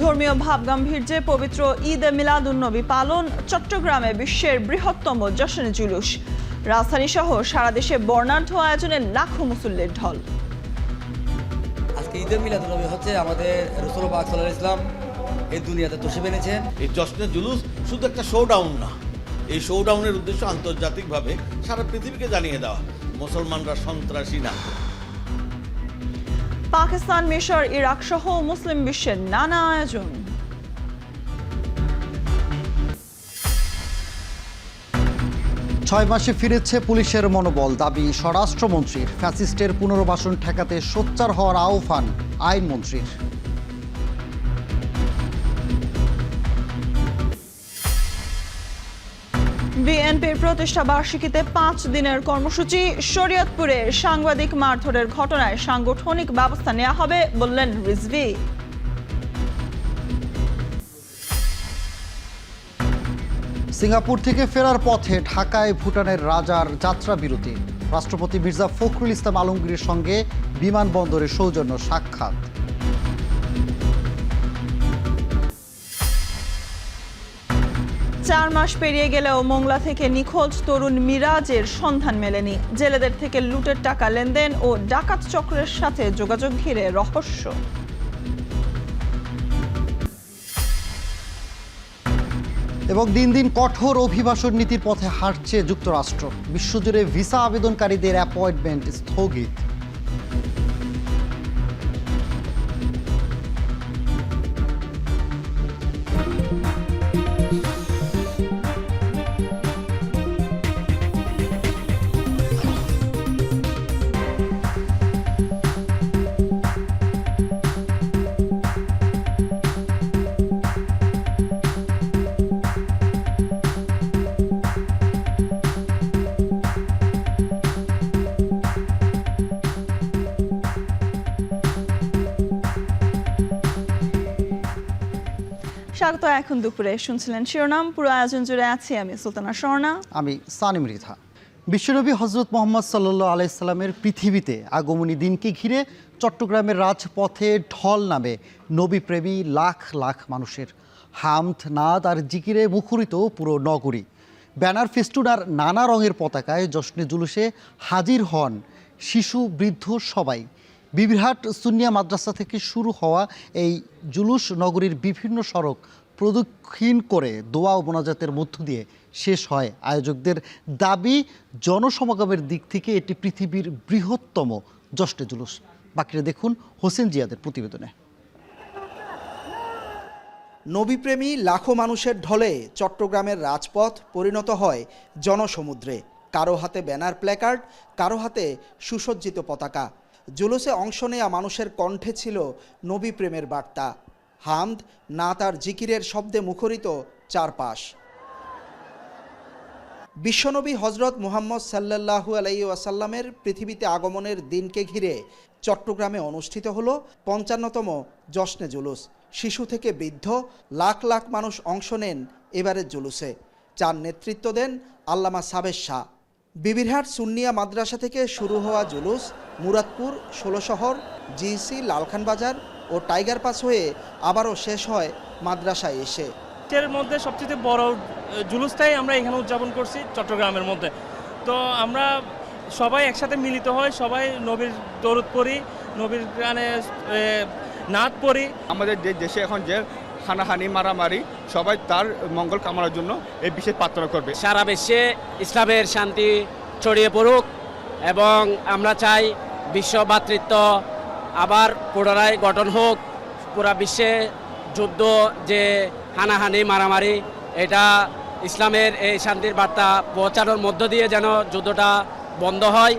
ধর্মীয় ভাবগাম্ভীর্যে পবিত্র ঈদ মিলাদুন্নবী পালন, চট্টগ্রামে বিশ্বের বৃহত্তম জশ্নে জুলুস। রাজধানী সহ সারা দেশে বর্ণাঢ্য আয়োজনে লাখো মুসল্লির ঢল। আজকে ঈদের মিলাদুন্নবী হচ্ছে আমাদের রাসূল পাক সাল্লাল্লাহু আলাইহি ওয়াসাল্লাম এই দুনিয়াতে তশরিফ এনেছেন। এই জশ্নে জুলুস শুধু একটা শোডাউন না, এই শোডাউনের উদ্দেশ্য আন্তর্জাতিকভাবে সারা পৃথিবীকে জানিয়ে দেওয়া মুসলমানরা সন্ত্রাসী না। পাকিস্তান, মিশর, ইরাক সহ মুসলিম বিশ্বের নানা আয়োজন। ছয় মাসে ফিরেছে পুলিশের মনোবল, দাবি স্বরাষ্ট্রমন্ত্রীর। ফ্যাসিস্টের পুনর্বাসন ঠেকাতে সোচ্চার হওয়ার আহ্বান আইনমন্ত্রীর। বিএনপির প্রতিষ্ঠা বার্ষিকীতে 5 দিনের কর্মসূচি। শরীয়তপুরে সাংবাদিক মারধরের ঘটনায় সাংগঠনিক ব্যবস্থা নেওয়া হবে বললেন রিজভী। সিঙ্গাপুর থেকে ফেরার পথে ঢাকায় ভুটানের রাজার যাত্রা বিরতি। রাষ্ট্রপতি মির্জা ফখরুল ইসলাম আলমগীরের সঙ্গে বিমানবন্দরে সৌজন্য সাক্ষাৎ। চার মাস পেরিয়ে গেলেও মোংলা থেকে নিখোঁজ তরুণ মিরাজের সন্ধান মেলেনি। জেলেদের থেকে লুটের টাকা লেনদেন ও ডাকাত চক্রের সাথে যোগাযোগ ঘিরে রহস্য। এবং দিন দিন কঠোর অভিবাসন নীতির পথে হাঁটছে যুক্তরাষ্ট্র। বিশ্বজুড়ে ভিসা আবেদনকারীদের অ্যাপয়েন্টমেন্ট স্থগিত। স্বাগত। এখন দুপুরে শুনছিলেন শিরোনাম, পুরো আয়োজন জুড়ে আছি আমি সুলতানা স্বর্ণা, আমি সানিম রিথা। বিশ্বনবী হজরত মোহাম্মদ সাল্লাল্লাহু আলাইহি সাল্লামের পৃথিবীতে আগমনী দিনকে ঘিরে চট্টগ্রামের রাজপথে ঢল নামে নবীপ্রেমী লাখ লাখ মানুষের। হামদ, নাদ আর জিকিরে মুখরিত পুরো নগরী। ব্যানার, ফেস্টুন আর নানা রঙের পতাকায় জশ্নে জুলুসে হাজির হন শিশু, বৃদ্ধ সবাই। বিবিরহাট সুন্নিয়া মাদ্রাসা থেকে শুরু হওয়া এই জুলুস নগরীর বিভিন্ন সড়ক প্রদক্ষিণ করে দোয়া ও মোনাজাতের মধ্য দিয়ে শেষ হয়। আয়োজকদের দাবি, জনসমাগমের দিক থেকে এটি পৃথিবীর বৃহত্তম জশ্নে জুলুস। বাকিরা দেখুন হোসেন জিয়াদের প্রতিবেদনে। নবীপ্রেমী লাখো মানুষের ঢলে চট্টগ্রামের রাজপথ পরিণত হয় জনসমুদ্রে। কারো হাতে ব্যানার, প্ল্যাকার্ড, কারো হাতে সুসজ্জিত পতাকা। জুলুসে অংশ নেয়া মানুষের কণ্ঠে ছিল নবী প্রেমের বার্তা। হামদ, নাত আর জিকিরের শব্দে মুখরিত চারপাশ। বিশ্বনবী হজরত মুহাম্মদ সাল্লাল্লাহু আলাইহি ওয়াসাল্লামের পৃথিবীতে আগমনের দিনকে ঘিরে চট্টগ্রামে অনুষ্ঠিত হলো 55তম জশ্নে জুলুস। শিশু থেকে বৃদ্ধ লাখ লাখ মানুষ অংশ নেন এবারের জুলুসে। যার নেতৃত্ব দেন আল্লামা সাবের শাহ। বিবিরহাট সুন্নিয়া মাদ্রাসা থেকে শুরু হওয়া জুলুস মুরাদপুর, ষোলশহর, জিসি, লালখান বাজার ও টাইগার পাস হয়ে আবারও শেষ হয় মাদ্রাসায় এসে। এর মধ্যে সবচেয়ে বড় জুলুসটাই আমরা এখানে উদযাপন করছি চট্টগ্রামের মধ্যে। তো আমরা সবাই একসাথে মিলিত হই, সবাই নবীর দরুদ পড়ি, নবীর গানে নাত পড়ি। আমাদের দেশে এখন যে হানাহানি, মারামারি, সবাই তার মঙ্গল কামনার জন্য এই বিশেষ প্রার্থনা করবে। সারা বিশ্বে ইসলামের শান্তি ছড়িয়ে পড়ুক এবং আমরা চাই বিশ্ব ভ্রাতৃত্ব আবার পুনরায় গঠন হোক। পুরা বিশ্বে যুদ্ধ, যে হানাহানি, মারামারি, এটা ইসলামের এই শান্তির বার্তা পৌঁছানোর মধ্য দিয়ে যেন যুদ্ধটা বন্ধ হয়।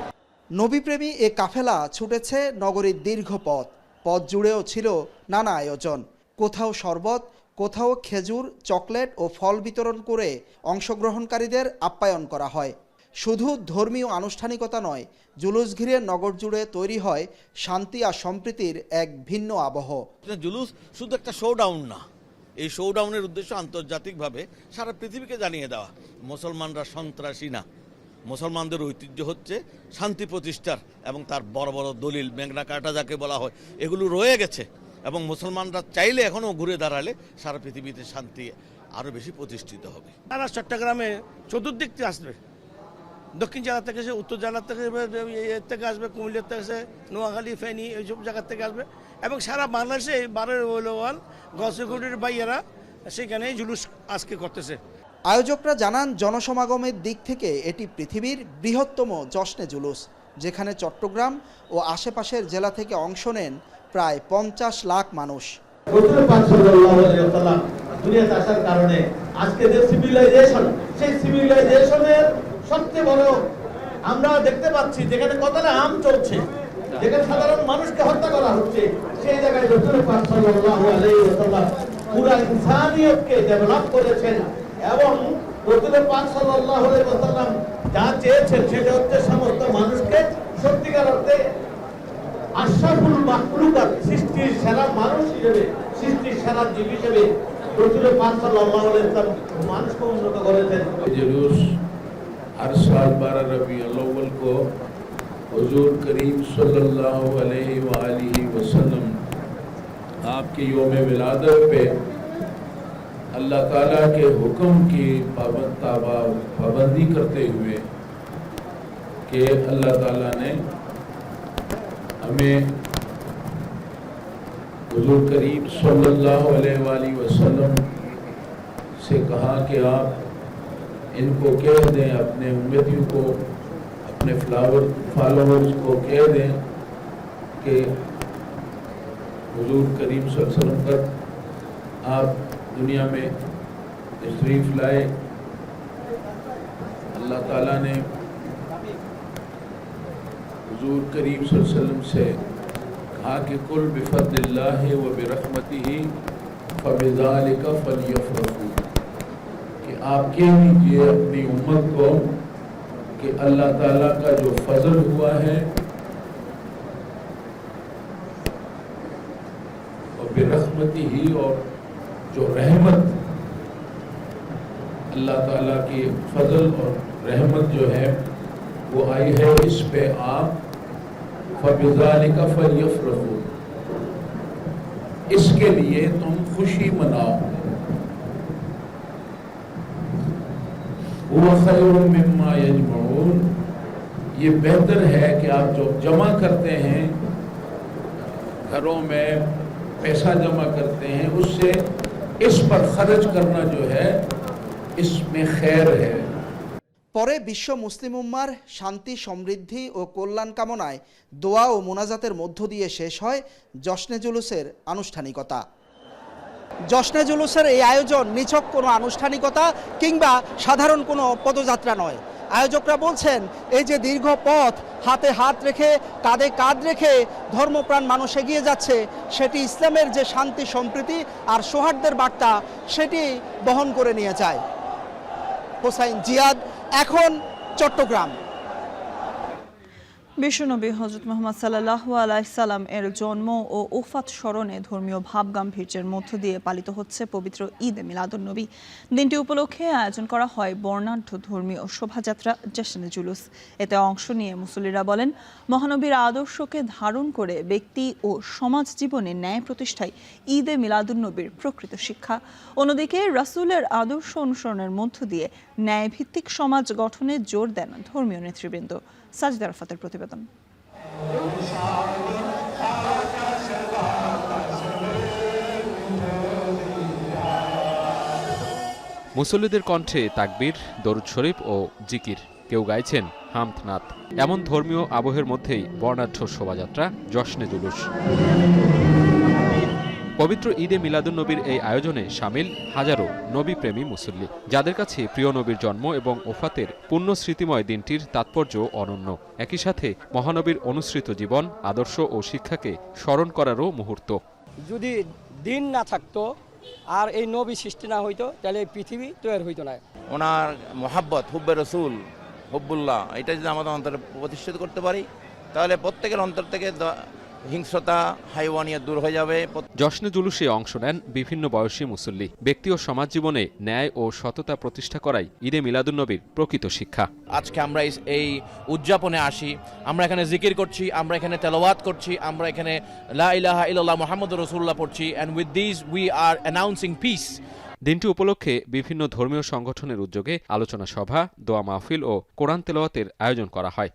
নবীপ্রেমী এ কাফেলা ছুটেছে নগরীর দীর্ঘ পথ। পথ জুড়েও ছিল নানা আয়োজন। কোথাও শরবত, কোথাও খেজুর, চকলেট ও ফল বিতরণ করে অংশগ্রহণকারীদের আপ্যায়ন করা হয়। শুধু ধর্মীয় আনুষ্ঠানিকতা নয়, জুলুস ঘিরে নগর জুড়ে তৈরি হয় শান্তি আর সম্প্রীতির এক ভিন্ন আবহ। জুলুস শুধু একটা শোডাউন না, এই শোডাউনের উদ্দেশ্য আন্তর্জাতিকভাবে সারা পৃথিবীকে জানিয়ে দেওয়া মুসলমানরা সন্ত্রাসী না। মুসলমানদের ঐতিহ্য হচ্ছে শান্তি প্রতিষ্ঠার এবং তার বড় বড় দলিল, মেঘনা কাটা যাকে বলা হয়, এগুলো রয়ে গেছে। এবং মুসলমানরা চাইলে এখনও ঘুরে দাঁড়ালে সারা পৃথিবীতে শান্তি আরও বেশি প্রতিষ্ঠিত হবে। তারা চট্টগ্রামে চতুর্দিক থেকে আসবে, দক্ষিণ জেলা থেকে আসবে, উত্তর জেলা থেকে আসবে, কুমিল্লা থেকে আসবে, নোয়াখালী, ফেনী, এইসব জায়গার থেকে আসবে এবং সারা বাংলাদেশে বারের ওয়াল গছগুড়ির ভাইয়েরা সেখানে জুলুস আজকে করতেছে। আয়োজকরা জানান জনসমাগমের দিক থেকে এটি পৃথিবীর বৃহত্তম জশ্নে জুলুস, যেখানে চট্টগ্রাম ও আশেপাশের জেলা থেকে অংশ নেন প্রায় 50 লাখ মানুষ। দুনিয়াতে আসার কারণে আজকে যে সিভিলাইজেশন, সেই সিভিলাইজেশনের সবচেয়ে বড় আমরা দেখতে পাচ্ছি যেখানে কতটা আম চলছে, যেখানে সাধারণ মানুষকে হত্যা করা হচ্ছে, সেই জায়গায় রাসূল পাক সাল্লাল্লাহু আলাইহি ওয়াসাল্লাম পুরা ইনসানিয়তকে ডেভেলপ করেছেন এবং রাসূল পাক সাল্লাল্লাহু আলাইহি ওয়াসাল্লাম যা চেয়েছেন সেটা হচ্ছে সমস্ত মানুষকে সত্যিকার অর্থে আশরাফুল মাখলুকাত, সৃষ্টির সেরা মানুষ হিসেবে, সৃষ্টির সেরা জীব হিসেবে রাসূল পাক সাল্লাল্লাহু আলাইহি ওয়াসাল্লাম মানুষকে উন্নত করেছেন। जुलूस हर साल 12 रबीउल अव्वल को हुजूर करीम सल्लल्लाहु अलैहि वसल्लम आपके यौम विलादत पे अल्लाह ताला के हुक्म की पाबंदी करते हुए कि अल्लाह ताला ने हमें हुजूर करीम सल्लल्लाहु अलैहि वसल्लम से कहा कि आप इनको कह दें, अपने उम्मतियों को, अपने फॉलोअर्स को कह दें कि हुजूर करीम सल्लल्लाहु अलैहि वसल्लम तक आप दुनिया में तशरीफ़ लाए। अल्लाह ताला ने हुजूर करीम सल्लल्लाहु अलैहि वसल्लम से कहा कि कुल बिफज़लिल्लाहि व बिरहमतिही फबिज़ालिका फलयफ़रहू, कि आप कह दीजिए अपनी उम्मत को कि अल्लाह ताला का जो फजल हुआ है और बिरहमतिही, और जो रहमत अल्लाह ताला की फजल और रहमत जो है वो आई है, इस पे आप फबिज़ालिका फलयफ़रहू, इसके लिए तुम खुशी मनाओ। हुवा खैरुम मिम्मा यजमऊन, ये बेहतर है कि आप जो जमा करते हैं, घरों में पैसा जमा करते हैं, उससे इस पर खर्च करना जो है इसमें खैर है। পরে বিশ্ব মুসলিম উম্মার শান্তি, সমৃদ্ধি ও কল্যাণ কামনায় দোয়া ও মোনাজাতের মধ্য দিয়ে শেষ হয় জশ্নে জুলুসের আনুষ্ঠানিকতা। জশ্নে জুলুসের এই আয়োজন নিছক কোনো আনুষ্ঠানিকতা কিংবা সাধারণ কোনো পদযাত্রা নয়। আয়োজকরা বলছেন এই যে দীর্ঘ পথ হাতে হাত রেখে, কাঁধে কাঁধ রেখে ধর্মপ্রাণ মানুষ এগিয়ে যাচ্ছে, সেটি ইসলামের যে শান্তি, সম্প্রীতি আর সৌহার্দ্যের বার্তা সেটি বহন করে নিয়ে যায়। হোসাইন জিয়াদ, এখন চট্টগ্রাম। বিশ্বনবী হযরত মুহাম্মদ সাল্লাল্লাহু আলাইহি সাল্লাম এর জন্ম ও ওফাত স্মরণে ধর্মীয় ভাবগাম্ভীর্যের মধ্য দিয়ে পালিত হচ্ছে পবিত্র ঈদে মিলাদুন্নবী। দিনটি উপলক্ষে আয়োজন করা হয় বর্ণাঢ্য ধর্মীয় শোভাযাত্রা জশ্নে জুলুস। এতে অংশ নিয়ে মুসল্লিরা বলেন, মহানবীর আদর্শকে ধারণ করে ব্যক্তি ও সমাজ জীবনে ন্যায় প্রতিষ্ঠায় ঈদে মিলাদুন্নবীর প্রকৃত শিক্ষা। অন্যদিকে রাসূলের আদর্শ অনুসরণের মধ্য দিয়ে ন্যায়ভিত্তিক সমাজ গঠনে জোর দেন ধর্মীয় নেতৃবৃন্দ। সাজিদা রাফাতের প্রতিবেদন। মুসল্লিদের কণ্ঠে তাকবীর, দরুদ শরীফ ও জিকির, কেউ গাইছেন হামদ নাত। এমন ধর্মীয় আবহের মধ্যেই বর্ণাঢ্য শোভাযাত্রা জশ্নে জুলুস। পবিত্র ঈদে মিলাদুন্নবীর এই আয়োজনে শামিল হাজারো নবীপ্রেমী মুসল্লি, যাদের কাছে প্রিয় নবীর জন্ম এবং ওফাতের পুণ্য স্মৃতিময় দিনটির তাৎপর্য অনন্য। একই সাথে মহানবীর অনুসৃত জীবন, আদর্শ ও শিক্ষাকে স্মরণ করারও মুহূর্ত। যদি দিন না থাকতো আর এই নবী সৃষ্টি না হইতো, তাহলে এই পৃথিবী তৈরি হইতো না। ওনার মোহাব্বত, হুব্বে রসুল, হুব্বুল্লাহ, এটা যদি আমাদের অন্তরে প্রতিষ্ঠিত করতে পারি, তাহলে প্রত্যেকের অন্তর থেকে হিংস্রতা হাইওয়ানিয়ত দূর হয়ে যাবে। জশ্নে জুলুসে অংশ নেন বিভিন্ন বয়সী মুসল্লি। ব্যক্তি ও সমাজ জীবনে ন্যায় ও সততা প্রতিষ্ঠা করাই ঈদে মিলাদুন্নবীর প্রকৃত শিক্ষা। আজকে আমরা এই উদযাপনে আসি, আমরা এখানে জিকির করছি, আমরা এখানে তেলাওয়াত করছি, আমরা এখানে লা ইলাহা ইল্লাল্লাহ মুহাম্মাদুর রাসূলুল্লাহ পড়ছি, and with this we are announcing peace. দিনটি উপলক্ষে বিভিন্ন ধর্মীয় সংগঠনের উদ্যোগে আলোচনা সভা, দোয়া মাহফিল ও কোরআন তেলাওয়াতের আয়োজন করা হয়।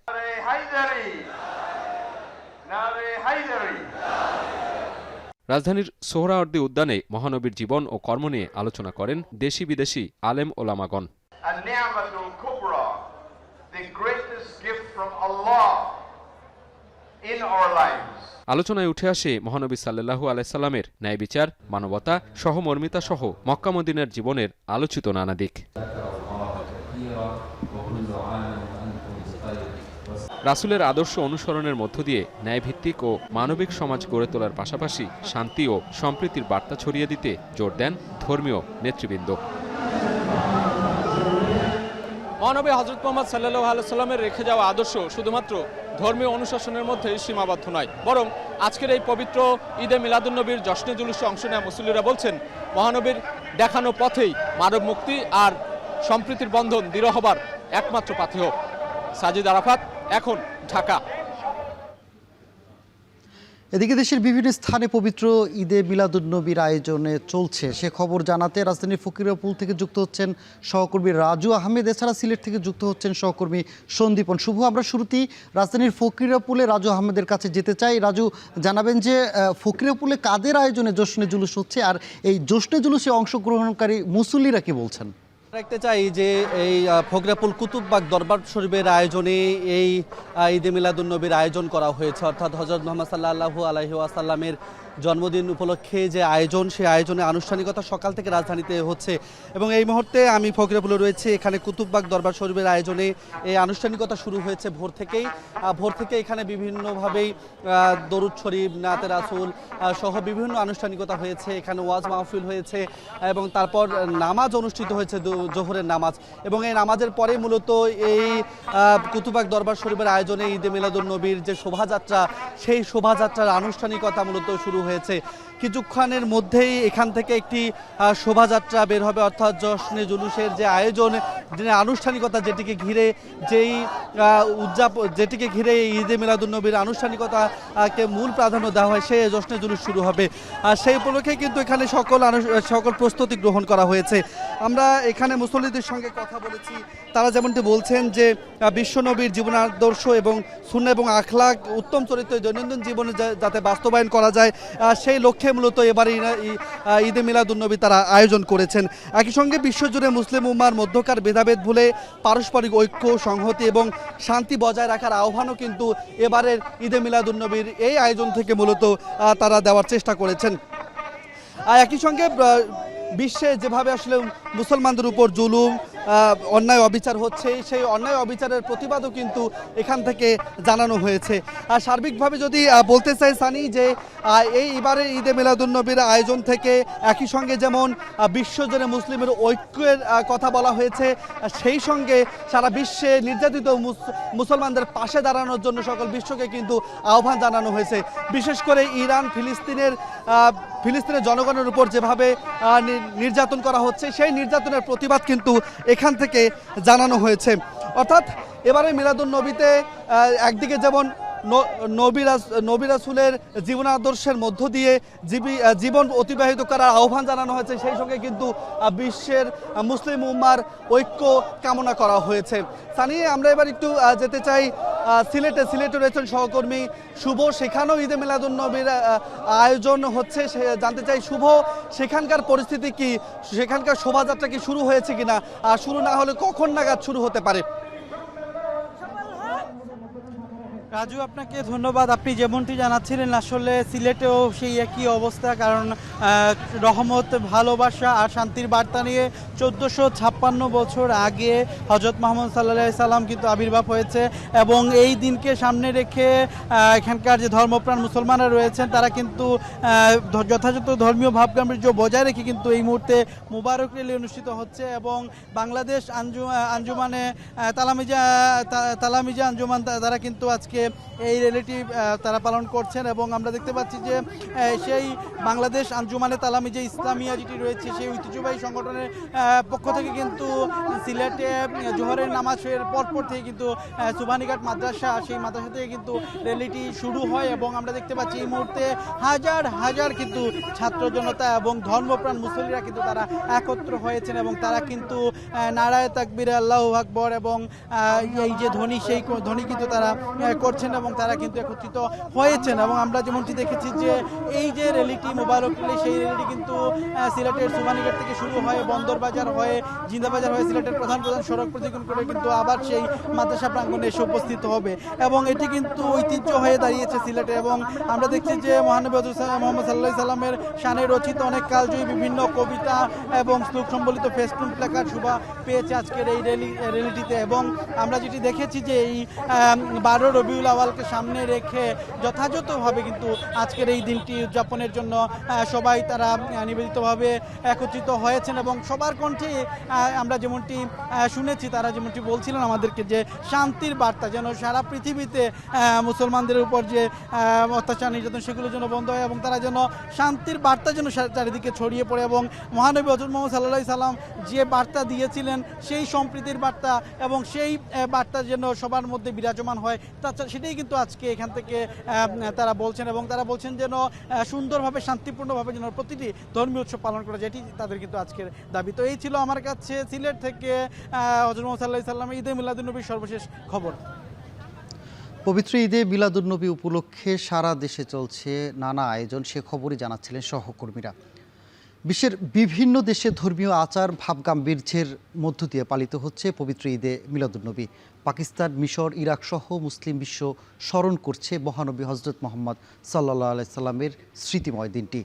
রাজধানীর সোহরাওয়ার্দী উদ্যানে মহানবীর জীবন ও কর্ম নিয়ে আলোচনা করেন দেশি বিদেশি আলেম ওলামাগণ। আলোচনায় উঠে আসে মহানবী সাল্লাল্লাহু আলাইহি সাল্লামের ন্যায় বিচার, মানবতা, সহমর্মিতা সহ মক্কা মদিনার জীবনের আলোচিত নানা দিক। রাসূলের আদর্শ অনুসরণের মধ্য দিয়ে ন্যায়ভিত্তিক ও মানবিক সমাজ গড়ে তোলার পাশাপাশি শান্তি ও সম্প্রীতির বার্তা ছড়িয়ে দিতে জোর দেন ধর্মীয় নেতৃবৃন্দ। মহানবী হযরত মুহাম্মদ সাল্লাল্লাহু আলাইহি সাল্লামের রেখে যাওয়া আদর্শ শুধুমাত্র ধর্মীয় অনুশাসনের মধ্যে সীমাবদ্ধ নয়, বরং আজকের এই পবিত্র ঈদে মিলাদুন্নবীর জশ্নে জুলুসে অংশ নেওয়া মুসল্লিরা বলছেন মহানবীর দেখানো পথেই মানব মুক্তি আর সম্প্রীতির বন্ধন দৃঢ় হবার একমাত্র পাথেয়। সাজিদ আরাফাত, এখন, ঢাকা। এদিকে দেশের বিভিন্ন স্থানে পবিত্র ঈদে মিলাদুন্নবীর আয়োজনে চলছে সে খবর জানাতে রাজধানীর ফকিরাপুল থেকে যুক্ত হচ্ছেন সহকর্মী রাজু আহমেদ, এছাড়া সিলেট থেকে যুক্ত হচ্ছেন সহকর্মী সন্দীপন। শুভ, আমরা শুরুতেই রাজধানীর ফকিরাপুলে রাজু আহমেদের কাছে যেতে চাই। রাজু, জানাবেন যে ফকিরাপুলে কাদের আয়োজনে জশ্নে জুলুস হচ্ছে, আর এই জশ্নে জুলুসে অংশগ্রহণকারী মুসল্লিরা কি বলছেন? রাখতে চাই যে এই ফকিরাপুল কুতুববাগ দরবার শরীফের আয়োজনে এই ঈদে মিলাদুন্নবীর আয়োজন করা হয়েছে, অর্থাৎ হযরত মুহাম্মদ সাল্লাল্লাহু আলাইহি ওয়াসাল্লামের জন্মদিন উপলক্ষে যে আয়োজন, সেই আয়োজনে আনুষ্ঠানিকতা সকাল থেকে রাজধানীতে হচ্ছে এবং এই মুহূর্তে আমি ফকিরাপুলে রয়েছে। এখানে কুতুববাগ দরবার শরীফের আয়োজনে এই আনুষ্ঠানিকতা শুরু হয়েছে ভোর থেকে এখানে বিভিন্নভাবেই দরুদ শরীফ, নাতে রাসূল সহ বিভিন্ন আনুষ্ঠানিকতা হয়েছে। এখানে ওয়াজ মাহফিল হয়েছে এবং তারপর নামাজ অনুষ্ঠিত হয়েছে, জোহরের নামাজ, এবং এই নামাজের পরে মূলত এই কুতুববাগ দরবার শরীফের আয়োজনে ঈদে মিলাদুন্নবীর যে শোভাযাত্রা, সেই শোভাযাত্রার আনুষ্ঠানিকতা মূলত শুরু হয়েছে। কিছুক্ষণের মধ্যেই এখান থেকে একটি শোভাযাত্রা বের হবে, অর্থাৎ জশ্নে জুলুসের যে আয়োজন, যে আনুষ্ঠানিকতা, যেটিকে ঘিরে ঈদে মিলাদুন্নবীর আনুষ্ঠানিকতাকে মূল প্রাধান্য দেওয়া হয়, সেই জশ্নে জুলুস শুরু হবে। সেই উপলক্ষে কিন্তু এখানে সকল প্রস্তুতি গ্রহণ করা হয়েছে। আমরা এখানে মুসল্লিদের সঙ্গে কথা বলেছি, তারা যেমনটি বলছেন যে বিশ্বনবীর জীবনাদর্শ এবং সুন্নাহ এবং আখলাক, উত্তম চরিত্র দৈনন্দিন জীবনে যাতে বাস্তবায়ন করা যায়, সেই লক্ষ্যে মূলত এবারে ঈদে মিলাদুন্নবী তারা আয়োজন করেছেন। একই সঙ্গে বিশ্বজুড়ে মুসলিম উম্মার মধ্যকার ভেদাভেদ ভুলে পারস্পরিক ঐক্য, সংহতি এবং শান্তি বজায় রাখার আহ্বানও কিন্তু এবারের ঈদে মিলাদুন্নবীর এই আয়োজন থেকে মূলত তারা দেওয়ার চেষ্টা করেছেন। একই সঙ্গে বিশ্বে যেভাবে আসলে মুসলমানদের উপর জুলুম, অন্যায় অবিচার হচ্ছে, সেই অন্যায় অবিচারের প্রতিবাদও কিন্তু এখান থেকে জানানো হয়েছে। আর সার্বিকভাবে যদি বলতে চাই সানি, যে এইবারের ঈদে মিলাদুন্নবীর আয়োজন থেকে একই সঙ্গে যেমন বিশ্বজুড়ে মুসলিমের ঐক্যের কথা বলা হয়েছে, সেই সঙ্গে সারা বিশ্বে নির্যাতিত মুসলমানদের পাশে দাঁড়ানোর জন্য সকল বিশ্বকে কিন্তু আহ্বান জানানো হয়েছে। বিশেষ করে ইরান, ফিলিস্তিনের জনগণের উপর যেভাবে নির্যাতন করা হচ্ছে, সেই নির্যাতনের প্রতিবাদ কিন্তু এখান থেকে জানানো হয়েছে। অর্থাৎ এবারে মিলাদুন্নবীতে একদিকে যেমন নবী রাসূলের জীবনাদর্শের মধ্য দিয়ে জীবন অতিবাহিত করার আহ্বান জানানো হয়েছে, সেই সঙ্গে কিন্তু বিশ্বের মুসলিম উম্মার ঐক্য কামনা করা হয়েছে। সানিয়ে আমরা এবার একটু যেতে চাই সিলেটে রয়েছেন সহকর্মী শুভ, সেখানেও ঈদে মিলাদুন্নবীর আয়োজন হচ্ছে। জানতে চাই শুভ, সেখানকার পরিস্থিতি কি, সেখানকার শোভাযাত্রা কি শুরু হয়েছে কিনা, আর শুরু না হলে কখন নাগাদ শুরু হতে পারে? রাজু, আপনাকে ধন্যবাদ। আপনি যেমনটি জানাচ্ছিলেন, আসলে সিলেটেও সেই একই অবস্থা, কারণ রহমত, ভালোবাসা আর শান্তির বার্তা নিয়ে 1456 বছর আগে হযরত মুহাম্মদ সাল্লাল্লাহু আলাইহি সাল্লাম কিন্তু আবির্ভাব হয়েছে এবং এই দিনকে সামনে রেখে এখানকার যে ধর্মপ্রাণ মুসলমানরা রয়েছেন, তারা কিন্তু যথাযথ ধর্মীয় ভাবগাম্ভীর্য বজায় রেখে কিন্তু এই মুহূর্তে মুবারক র্যালি অনুষ্ঠিত হচ্ছে এবং বাংলাদেশ আঞ্জুমানে তালামিজা আঞ্জুমান, তারা কিন্তু আজকে আজকে এই র্যালিটি তারা পালন করছেন। এবং আমরা দেখতে পাচ্ছি যে সেই বাংলাদেশ আঞ্জুমানে তালামি যে ইসলামিয়া যেটি রয়েছে সেই ঐতিহ্যবাহী সংগঠনের পক্ষ থেকে কিন্তু সিলেটে জোহরের নামাজের পরপর থেকে কিন্তু সুবহানীঘাট মাদ্রাসা, সেই মাদ্রাসা থেকে কিন্তু র্যালিটি শুরু হয়। এবং আমরা দেখতে পাচ্ছি এই মুহূর্তে হাজার হাজার কিন্তু ছাত্র জনতা এবং ধর্মপ্রাণ মুসল্লিরা কিন্তু তারা একত্র হয়েছেন এবং তারা কিন্তু নারায়ে তাকবীর, আল্লাহু আকবার এবং এই যে ধ্বনি, সেই ধ্বনি কিন্তু তারা করছেন এবং তারা কিন্তু একত্রিত হয়েছেন। এবং আমরা যেমনটি দেখেছি যে এই যে র্যালিটি মোবারক র্যালি, সেই র্যালিটি কিন্তু সিলেটের সুবহানীঘাট থেকে শুরু হয়, বন্দরবাজার হয়ে জিন্দাবাজার হয়ে সিলেটের প্রধান সড়ক প্রদক্ষিণ করে কিন্তু আবার সেই মাদ্রাসা প্রাঙ্গণে এসে উপস্থিত হবে। এবং এটি কিন্তু ঐতিহ্য হয়ে দাঁড়িয়েছে সিলেটে। এবং আমরা দেখছি যে মহানবী হযরত মুহাম্মদ সাল্লাল্লাহু আলাইহি সাল্লামের শানে রচিত অনেক কালজয়ী বিভিন্ন কবিতা এবং শ্লোক সম্বলিত ফেস্টুন প্ল্যাকার্ড শোভা পেয়েছে আজকের এই র্যালিটিতে। এবং আমরা যেটি দেখেছি যে এই 12 রবিউল আওয়ালকে সামনে রেখে যথাযথভাবে কিন্তু আজকের এই দিনটি উদযাপনের জন্য সবাই তারা নিবেদিতভাবে একত্রিত হয়েছেন। এবং সবার কণ্ঠে আমরা যেমনটি শুনেছি, তারা যেমনটি বলছিলেন আমাদেরকে যে শান্তির বার্তা যেন সারা পৃথিবীতে মুসলমানদের উপর যে অত্যাচার নির্যাতন সেগুলো যেন বন্ধ হয় এবং তারা যেন শান্তির বার্তা যেন চারিদিকে ছড়িয়ে পড়ে। এবং মহানবী হযরত মুহাম্মদ সাল্লাল্লাহু আলাইহি সাল্লাম যে বার্তা দিয়েছিলেন সেই সম্প্রীতির বার্তা এবং সেই বার্তা যেন সবার মধ্যে বিরাজমান হয়, তাছাড়া সেটাই কিন্তু আজকে এখান থেকে তারা বলছেন। এবং তারা বলছেন যেন সুন্দরভাবে শান্তিপূর্ণভাবে যেন প্রতিটি ধর্মীয় উৎসব পালন করা যায়, এটি তাদের কিন্তু আজকের দাবি। তো এই ছিল আমার কাছে সিলেট থেকে হযরত মুহাম্মদ সাল্লাল্লাহু আলাইহি সাল্লাম ঈদে মিলাদুন্নবীর সর্বশেষ খবর। পবিত্র ঈদে মিলাদুন্নবী উপলক্ষে সারা দেশে চলছে নানা আয়োজন, সে খবরই জানাচ্ছিলেন সহকর্মীরা। বিশ্বের বিভিন্ন দেশে ধর্মীয় আচার ভাবগাম্ভীর্যের মধ্য দিয়ে পালিত হচ্ছে পবিত্র ঈদে মিলাদুন্নবী। পাকিস্তান, মিশর, ইরাক সহ মুসলিম বিশ্ব স্মরণ করছে মহানবী হজরত মুহাম্মদ সাল্লাল্লাহু আলাইহি সাল্লামের স্মৃতিময় দিনটি।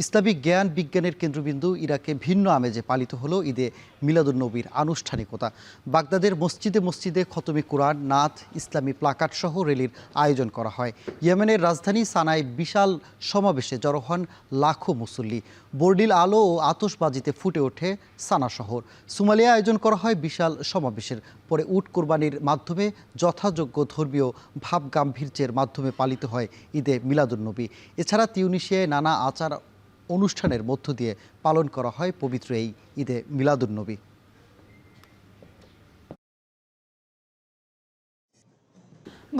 ইসলামিক জ্ঞান বিজ্ঞানের কেন্দ্রবিন্দু ইরাকে ভিন্ন আমেজে পালিত হলো ঈদে মিলাদুন্নবীর আনুষ্ঠানিকতা। বাগদাদের মসজিদে মসজিদে খতমে কুরআন, নাত, ইসলামী প্লাকার্ড সহ র্যালির আয়োজন করা হয়। ইয়েমেনের রাজধানী সানায় বিশাল সমাবেশে জড়ো হন লাখো মুসল্লি। বর্ণিল আলো ও আতশবাজিতে ফুটে ওঠে সানা শহর। সোমালিয়া আয়োজন করা হয় বিশাল সমাবেশের। পরে উট কোরবানির মাধ্যমে যথাযোগ্য ধর্মীয় ভাবগাম্ভীর্যের মাধ্যমে পালিত হয় ঈদে মিলাদুন্নবী। এছাড়া তিউনিসিয়ায় নানা আচার অনুষ্ঠানের মধ্য দিয়ে পালন করা হয় পবিত্র এই ঈদে মিলাদুন্নবী।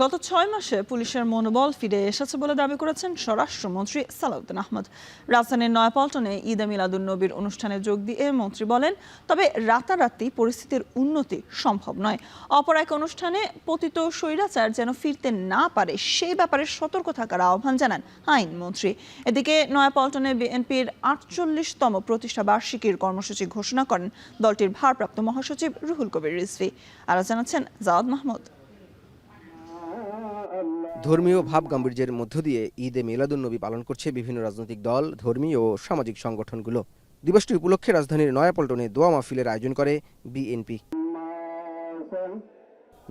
গত 6 মাসে পুলিশের মনোবল ফিরে এসেছে বলে দাবি করেছেন স্বরাষ্ট্রমন্ত্রী সালাউদ্দিন আহমদ। রাজধানীর নয়াপল্টনে ঈদে মিলাদুন্নবীর অনুষ্ঠানে যোগ দিয়ে মন্ত্রী বলেন, তবে রাতারাতি পরিস্থিতির উন্নতি সম্ভব নয়। অপর এক অনুষ্ঠানে পতিত স্বৈরাচার যেন ফিরতে না পারে সেই ব্যাপারে সতর্ক থাকার আহ্বান জানান আইনমন্ত্রী। এদিকে নয়াপল্টনে বিএনপির 48তম প্রতিষ্ঠা বার্ষিকীর কর্মসূচি ঘোষণা করেন দলটির ভারপ্রাপ্ত মহাসচিব রুহুল কবির রিজভী। আর জানাচ্ছেন জাওয়াদ মাহমুদ। ধর্মীয় ভাবগাম্ভীর্যের মধ্য দিয়ে ঈদে মিলাদুন্নবী পালন করছে বিভিন্ন রাজনৈতিক দল, ধর্মীয় ও সামাজিক সংগঠনগুলো। দিবসটি উপলক্ষে রাজধানীর নয়াপল্টনে দোয়া মাহফিলের আয়োজন করে বিএনপি।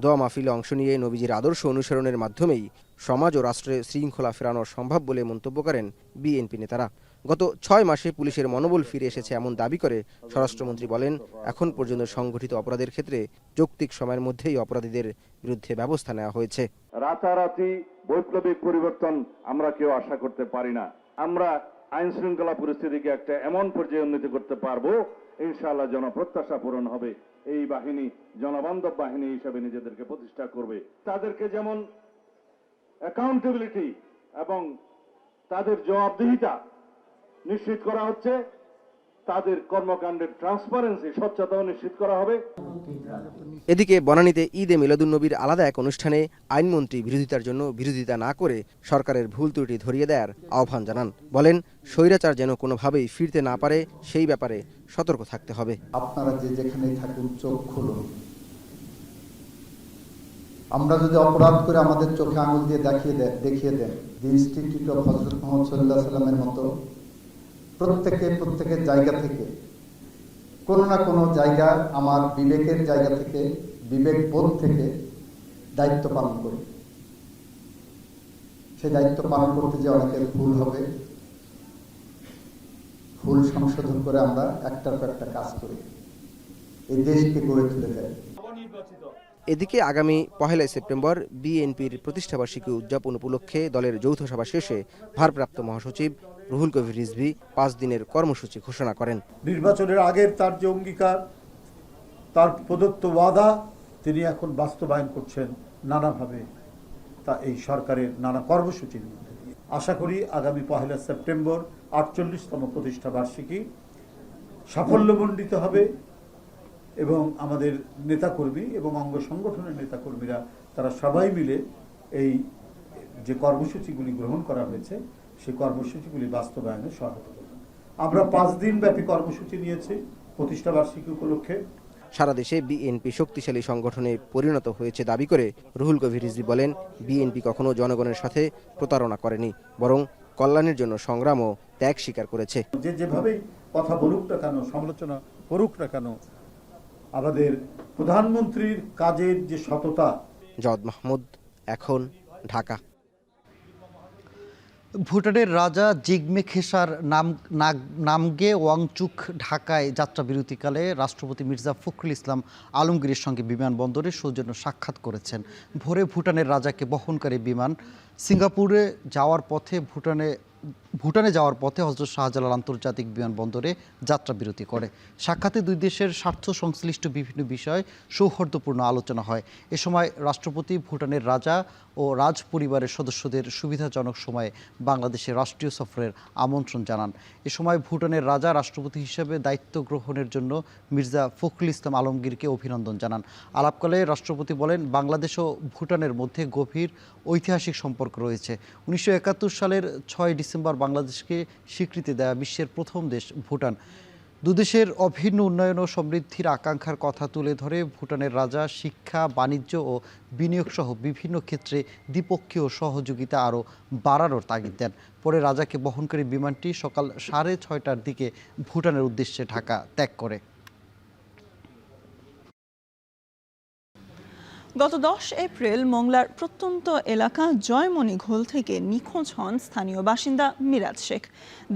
দোয়া মাহফিলে অংশ নিয়ে নবীজির আদর্শ অনুসরণের মাধ্যমেই সমাজ ও রাষ্ট্রে শৃঙ্খলা ফেরানো সম্ভব বলে মন্তব্য করেন বিএনপি নেতারা। গত 6 মাসে পুলিশের মনোবল ফিরে এসেছে এমন দাবি করে স্বরাষ্ট্রমন্ত্রী বলেন, এখন পর্যন্ত সংগঠিত অপরাধের ক্ষেত্রে যৌক্তিক সময়ের মধ্যেই অপরাধীদের বিরুদ্ধে ব্যবস্থা নেওয়া হয়েছে। রাতারাতি বৈপ্লবিক পরিবর্তন আমরা কেউ আশা করতে পারি না। আমরা আইন শৃঙ্খলা পরিস্থিতিকে একটা এমন পর্যায়ে উন্নতি করতে পারবো, ইনশাআল্লাহ জনপ্রত্যাশা পূরণ হবে। এই বাহিনী জনবান্ধব বাহিনী হিসেবে নিজেদেরকে প্রতিষ্ঠা করবে। তাদেরকে যেমন অ্যাকাউন্টেবিলিটি এবং তাদের জবাবদিহিতা নিশ্চিত করা হচ্ছে, তাদের কর্মকাণ্ডের ট্রান্সপারেন্সি, স্বচ্ছতাও নিশ্চিত করা হবে। এদিকে বনানীতে ঈদে মিলাদুন্নবীর আলাদা এক অনুষ্ঠানে আইনমন্ত্রী বিরোধিতার জন্য বিরোধিতা না করে সরকারের ভুল ত্রুটি ধরিয়ে দেওয়ার আহ্বান জানান। বলেন, স্বৈরাচার যেন কোনোভাবেই ফিরতে না পারে সেই ব্যাপারে সতর্ক থাকতে হবে। আপনারা যে যেখানেই থাকুন, চোখ খুলুন। আমরা যদি অপরাধ করে আমাদের চোখে আঙুল দিয়ে দেখিয়ে দেন, দি ইনস্টিটিউট অফ হযরত মুহাম্মদ সাল্লাল্লাহু আলাইহি সাল্লামের মতো প্রত্যেকের জায়গা থেকে, কোনো না কোনো জায়গা, আমার বিবেকের জায়গা থেকে, বিবেক বোধ থেকে দায়িত্ব পালন করি। সেই দায়িত্ব পালন করতে যে অনেকের ভুল হবে, ভুল সংশোধন করে আমরা একটার পর একটা কাজ করি, এই দেশকে গড়ে তুলে দেয়। এদিকে আগামী 1 সেপ্টেম্বর বিএনপির প্রতিষ্ঠাবার্ষিকী উদযাপন উপলক্ষে দলের যৌথ সভা শেষে ভারপ্রাপ্ত মহাসচিব রুহুল কবির রিজভী 5 দিনের কর্মসূচি ঘোষণা করেন। নির্বাচনের আগের তার যে অঙ্গীকার, তার প্রদত্ত ওয়াদা তিনি এখন বাস্তবায়ন করছেন নানাভাবে, তা এই সরকারের নানা কর্মসূচির মধ্যে দিয়ে। আশা করি আগামী 1 সেপ্টেম্বর 48তম প্রতিষ্ঠা বার্ষিকী সাফল্যমণ্ডিত হবে এবং আমাদের নেতাকর্মী এবং অঙ্গ সংগঠনের নেতাকর্মীরা তারা সবাই মিলে এই যে কর্মসূচিগুলি গ্রহণ করা হয়েছে সেই কর্মসূচিগুলি বাস্তবায়নে সহায়তা করবেন। আমরা 5 দিন ব্যাপী কর্মসূচি নিয়েছি প্রতিষ্ঠা বার্ষিকী উপলক্ষে। সারা দেশে বিএনপি শক্তিশালী সংগঠনে পরিণত হয়েছে দাবি করে রুহুল কবির রিজভী বলেন, বিএনপি কখনো জনগণের সাথে প্রতারণা করেনি, বরং কল্যাণের জন্য সংগ্রাম ও ত্যাগ স্বীকার করেছে। যেভাবেই কথা বলুক না কেন, সমালোচনা করুক না কেন, আমাদের প্রধানমন্ত্রীর কাজের যে সততা। জাওদ মাহমুদ, এখন, ঢাকা। ভুটানের রাজা জিগমে খেসার নামগে ওয়াংচুক ঢাকায় যাত্রা বিরতিকালে রাষ্ট্রপতি মির্জা ফখরুল ইসলাম আলমগীরের সঙ্গে বিমানবন্দরে সৌজন্য সাক্ষাৎ করেছেন। ভোরে ভুটানের রাজাকে বহনকারী বিমান সিঙ্গাপুরে যাওয়ার পথে ভুটানে যাওয়ার পথে হযরত শাহজালাল আন্তর্জাতিক বিমানবন্দরে যাত্রা বিরতি করে। সাক্ষাতে দুই দেশের স্বার্থ সংশ্লিষ্ট বিভিন্ন বিষয়ে সৌহার্দ্যপূর্ণ আলোচনা হয়। এ সময় রাষ্ট্রপতি ভুটানের রাজা ও রাজ পরিবারের সদস্যদের সুবিধাজনক সময়ে বাংলাদেশের রাষ্ট্রীয় সফরের আমন্ত্রণ জানান। এ সময় ভুটানের রাজা রাষ্ট্রপতি হিসেবে দায়িত্ব গ্রহণের জন্য মির্জা ফখরুল ইসলাম আলমগীরকে অভিনন্দন জানান। আলাপকালে রাষ্ট্রপতি বলেন, বাংলাদেশ ও ভুটানের মধ্যে গভীর ঐতিহাসিক সম্পর্ক রয়েছে। 1971 সালের 6 ডিসেম্বর বাংলাদেশকে স্বীকৃতি দেয়া বিশ্বের প্রথম দেশ ভুটান। দুদেশের অভিন্ন উন্নয়ন ও সমৃদ্ধির আকাঙ্ক্ষার কথা তুলে ধরে ভুটানের রাজা শিক্ষা, বাণিজ্য ও বিনিয়োগ সহ বিভিন্ন ক্ষেত্রে দ্বিপক্ষীয় সহযোগিতা আরও বাড়ানোর তাগিদ দেন। পরে রাজাকে বহনকারী বিমানটি সকাল 6:30টার দিকে ভুটানের উদ্দেশ্যে ঢাকা ত্যাগ করে। গত 10 এপ্রিল মোংলার প্রত্যন্ত এলাকা জয়মণি ঘোল থেকে নিখোঁজ হন স্থানীয় বাসিন্দা মিরাজ শেখ।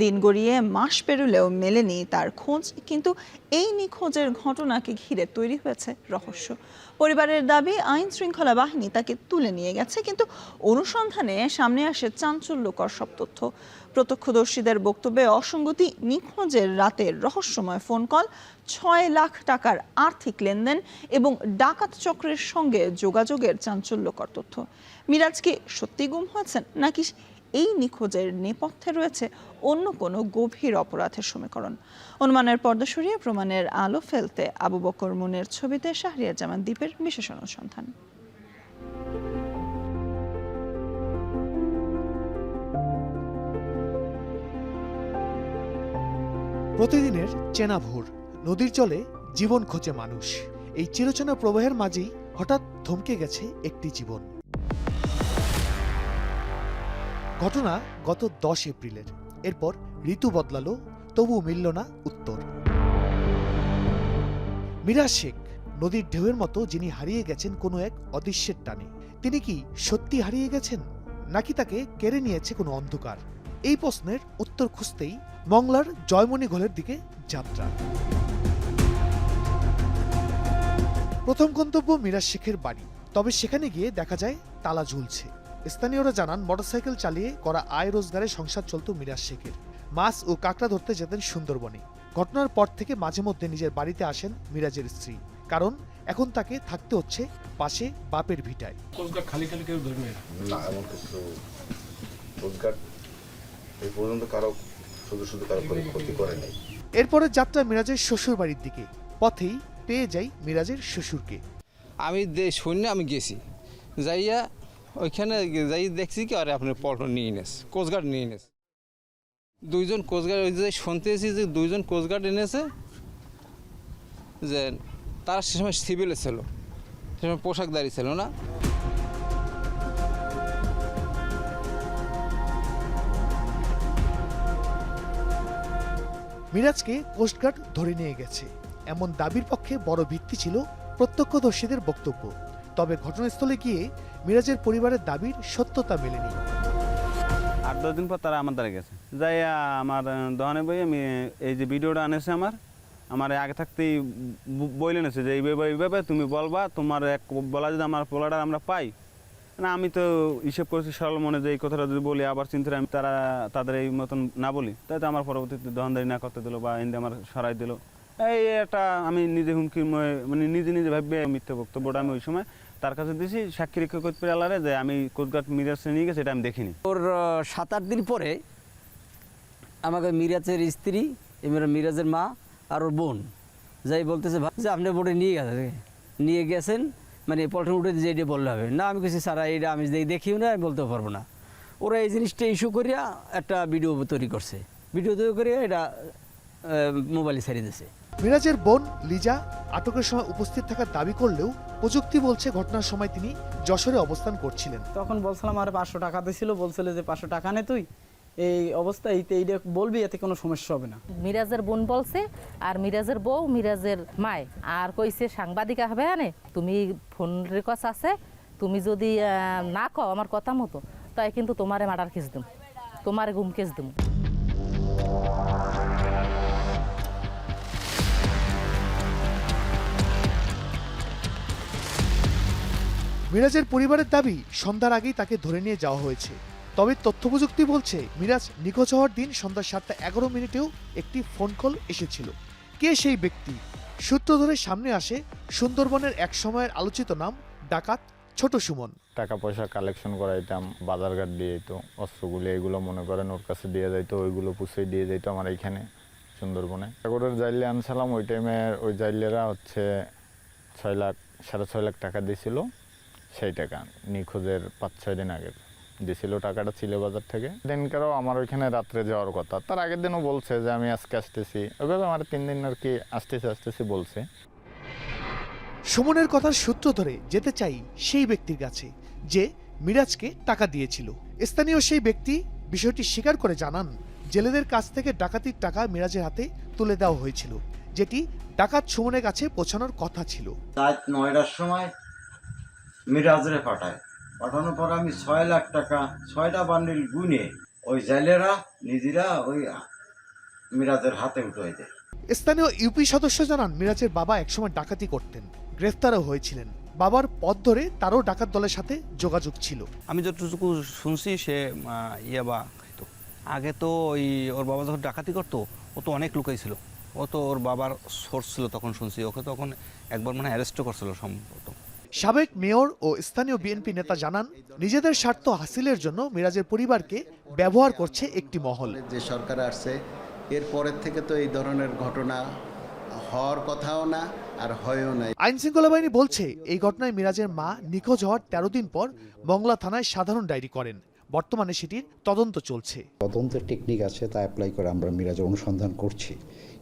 দিন গড়িয়ে মাস পেরুলেও মেলেনি তার খোঁজ, কিন্তু এই নিখোঁজের ঘটনাকে ঘিরে তৈরি হয়েছে রহস্য। পরিবারের দাবি, আইন শৃঙ্খলা বাহিনী তাকে তুলে নিয়ে গেছে, কিন্তু অনুসন্ধানে সামনে আসে চাঞ্চল্যকর সব তথ্য। প্রত্যক্ষদর্শীদের বক্তব্যে অসঙ্গতি, নিখোঁজের রাতের রহস্যময় ফোন কল, 6 লাখ টাকার আর্থিক লেনদেন এবং ডাকাত চক্রের সঙ্গে যোগাযোগের চাঞ্চল্যকর তথ্য। মিরাজ কি সত্যি গুম হয়েছেন, নাকি এই নিখোঁজের নেপথ্যে রয়েছে অন্য কোনো গভীর অপরাধের সমীকরণ? অনুমানের পর্দা সরিয়ে প্রমাণের আলো ফেলতে আবু বকর মুনের ছবিতে শাহরিয়ার জামান দ্বীপের বিশেষ অনুসন্ধান। প্রতিদিনের চেনা ভোর, নদীর জলে জীবন খোঁজে মানুষ। এই চিরচেনা প্রবাহের মাঝেই হঠাৎ থমকে গেছে একটি জীবন। ঘটনা গত 10 এপ্রিলের। এরপর ঋতু বদলালো, তবু মিলল না উত্তর। মিরাজ শেখ, নদীর ঢেউয়ের মতো যিনি হারিয়ে গেছেন কোনো এক অদৃশ্যের টানে। তিনি কি সত্যি হারিয়ে গেছেন, নাকি তাকে কেড়ে নিয়েছে কোনো অন্ধকার? এই প্রশ্নের উত্তর খুঁজতেই মংলার জয়মণি ঘোলের দিকে যাত্রা। প্রথম গন্তব্য মিরাজ শেখের বাড়ি। তবে সেখানে গিয়ে দেখা যায় তালা ঝুলছে। স্থানীয়রা জানান, মোটরসাইকেল চালিয়ে করা আয় রোজগারে সংসার চলত মিরাজ শেখের। মাছ ও কাঁকড়া ধরতে যেতেন সুন্দরবনে। ঘটনার পর থেকে মাঝে মধ্যে নিজের বাড়িতে আসেন মিরাজের স্ত্রী, কারণ এখন তাকে থাকতে হচ্ছে পাশে বাপের ভিটায়। খালি খালি কেউ ধরবে না, এমন কিছু এই পর্যন্ত কারো ক্ষতি করে নাই। এরপরে যাত্রা মিরাজের শ্বশুর বাড়ির দিকে। পথেই পেয়ে যাই মিরাজের শ্বশুরকে। আমি শূন্য আমি গেছি, যাইয়া ওইখানে যাই দেখছি কি আরে আপনার পল্টন নিয়ে এনেছে, কোস্টগার্ড নিয়ে এনেছে। 2 জন কোস্টগার্ড, ওই যে শুনতেছি যে 2 জন কোস্টগার্ড এনেছে, যে তারা সে সময় সিভিলে ছিল, সে সময় পোশাকদারি ছিল না। মিরাজকে কোস্টগার্ড ধরে নিয়ে গেছে, এমন দাবির পক্ষে বড় ভিত্তি ছিল প্রত্যক্ষদর্শীদের বক্তব্য। তবে ঘটনাস্থলে গিয়ে মিরাজের পরিবারের দাবির সত্যতা মেলেনি। 8-10 দিন পর তারা আমার দ্বারা গেছে, যাই আমার দোকানে বই আমি এই যে ভিডিওটা আনেছে আমার, আমার আগে থাকতেই বলে নিয়েছে যে এইভাবে তুমি বলবা, তোমার এক বলা যদি আমার বলাটা আমরা পাই না, আমি তো হিসেব করেছি সরল মনে যে এই কথাটা যদি বলি আবার চিন্তা আমি তাদের এই মতন না বলি, তাই তো আমার পরবর্তীতে দহনদারি না করতে দিল বা হিন্দি আমার সরাই দিল। এই একটা আমি নিজে হুমকি মানে নিজে ভাববে মিথ্যে বক্তব্যটা আমি ওই সময় তার কাছে দিয়েছি, সাক্ষী রেখে করতে পারে যে আমি কোস্টগার্ড মিরাজে নিয়ে গেছি, এটা আমি দেখিনি। ওর 7-8 দিন পরে আমাকে মিরাজের স্ত্রী, মিরাজের মা আর ওর বোন যাই বলতেছে যে আপনি বোর্ডে নিয়ে গেছেন, মানে পল্টন উঠে যে এটা বললে হবে না। আমি কিছু সারা এটা আমি দেখিও না, আমি বলতে পারবো না। ওরা এই জিনিসটা ইস্যু করিয়া একটা ভিডিও তৈরি করছে, ভিডিও তৈরি করিয়া এটা মোবাইলে ছেড়ে দিয়েছে। মিরাজের বোন লিজা আটকের সময় উপস্থিত থাকার দাবি করলেও প্রযুক্তি বলছে ঘটনার সময় তিনি যশোরে অবস্থান করছিলেন। তখন বলছিলাম আর 500 টাকা দিয়েছিল, বলছিল যে 500 টাকা নে তুই এই অবস্থায় এইটা বলবি, এতে কোনো সমস্যা হবে না। মিরাজের বোন বলছে আর মিরাজের বউ মিরাজের মায় আর কইছে সাংবাদিক হবে আনে, তুমি ফোন রেকর্ড আছে, তুমি যদি না কও আমার কথা মতো তাই কিন্তু তোমারে মার্ডার কেস দিম, তোমারে গুম কেস দিম। মিরাজের পরিবারের দাবি সন্ধ্যার আগেই তাকে ধরে নিয়ে যাওয়া হয়েছে। তবে তথ্য প্রযুক্তি বলছে মিরাজ নিখোঁজ হওয়ার দিন সন্ধ্যা 7:11 একটি ফোন কল এসেছিল। কে সেই ব্যক্তি? সূত্র ধরে সামনে আসে সুন্দরবনের এক সময়ের আলোচিত নাম ডাকাত ছোট সুমন। টাকা পয়সা কালেকশন করাইতাম, বাজারঘাট দিয়ে যেত, অস্ত্রগুলো এগুলো মনে করেন ওর কাছে দিয়ে যাইতো, ওইগুলো পুষে দিয়ে যেত আমার এইখানে সুন্দরবনে। সাগরের জাইলে আনছিলাম, ওই টাইমে ওই জাইলেরা হচ্ছে 6 লাখ টাকা দিয়েছিল। সেই টাকা নিখোঁজের 5-6 দিন আগে দিয়েছিল, টাকাটা ছিল বাজার থেকে। দিনকারও আমার ওইখানে রাত্রে যাওয়ার কথা, তার আগের দিনও বলছে যে আমি আজকে আসতেছি, ওইভাবে আমার 3 দিন আর কি আসতেছি বলছে। সুমনের কথার সূত্র ধরে যেতে চাই সেই ব্যক্তির কাছে যে মিরাজকে টাকা দিয়েছিল। স্থানীয় সেই ব্যক্তি বিষয়টি স্বীকার করে জানান, জেলেদের কাছ থেকে ডাকাতির টাকা মিরাজের হাতে তুলে দেওয়া হয়েছিল, যেটি ডাকাত সুমনের কাছে পৌঁছানোর কথা ছিল। রাত 9টার সময় মিরাজরে পাঠানোর পর আমি 6 লাখ টাকা 6টা বান্ডিল গুনে ওই জেলেরা নিজেরা ওই মিরাজের হাতে উঠে দেয়। স্থানীয় ইউপি সদস্য জানান, মিরাজের বাবা একসময় ডাকাতি করতেন, গ্রেফতারও হয়েছিলেন। বাবার পথ ধরে তারও ডাকাত দলের সাথে যোগাযোগ ছিল। আমি যতটুকু শুনছি সে ইয়াবা খাইতো। আগে তো ওই ওর বাবা যখন ডাকাতি করতো ও তো অনেক লুকাই ছিল, ও তো ওর বাবার সোর্স ছিল তখন শুনছি, ওকে তখন একবার মানে অ্যারেস্টও করছিল সম্ভবত। সাবেক মেয়র ও স্থানীয় বিএনপি নেতা জানান, নিজেদের স্বার্থ হাসিলের জন্য মিরাজের পরিবারকে ব্যবহার করছে একটি মহল। যে সরকার আসছে এরপরের থেকে তো এই ধরনের ঘটনা হওয়ার কথাও না, আর হয়ও না। আইন শৃঙ্খলা বাহিনী বলছে, এই ঘটনায় মিরাজের মা নিখোঁজ হওয়ার 13 দিন পর মংলা থানায় সাধারণ ডায়েরি করেন। বর্তমানে সেটির তদন্ত চলছে। তদন্তের টেকনিক আছে, তা অ্যাপ্লাই করে আমরা মিরাজের অনুসন্ধান করছি,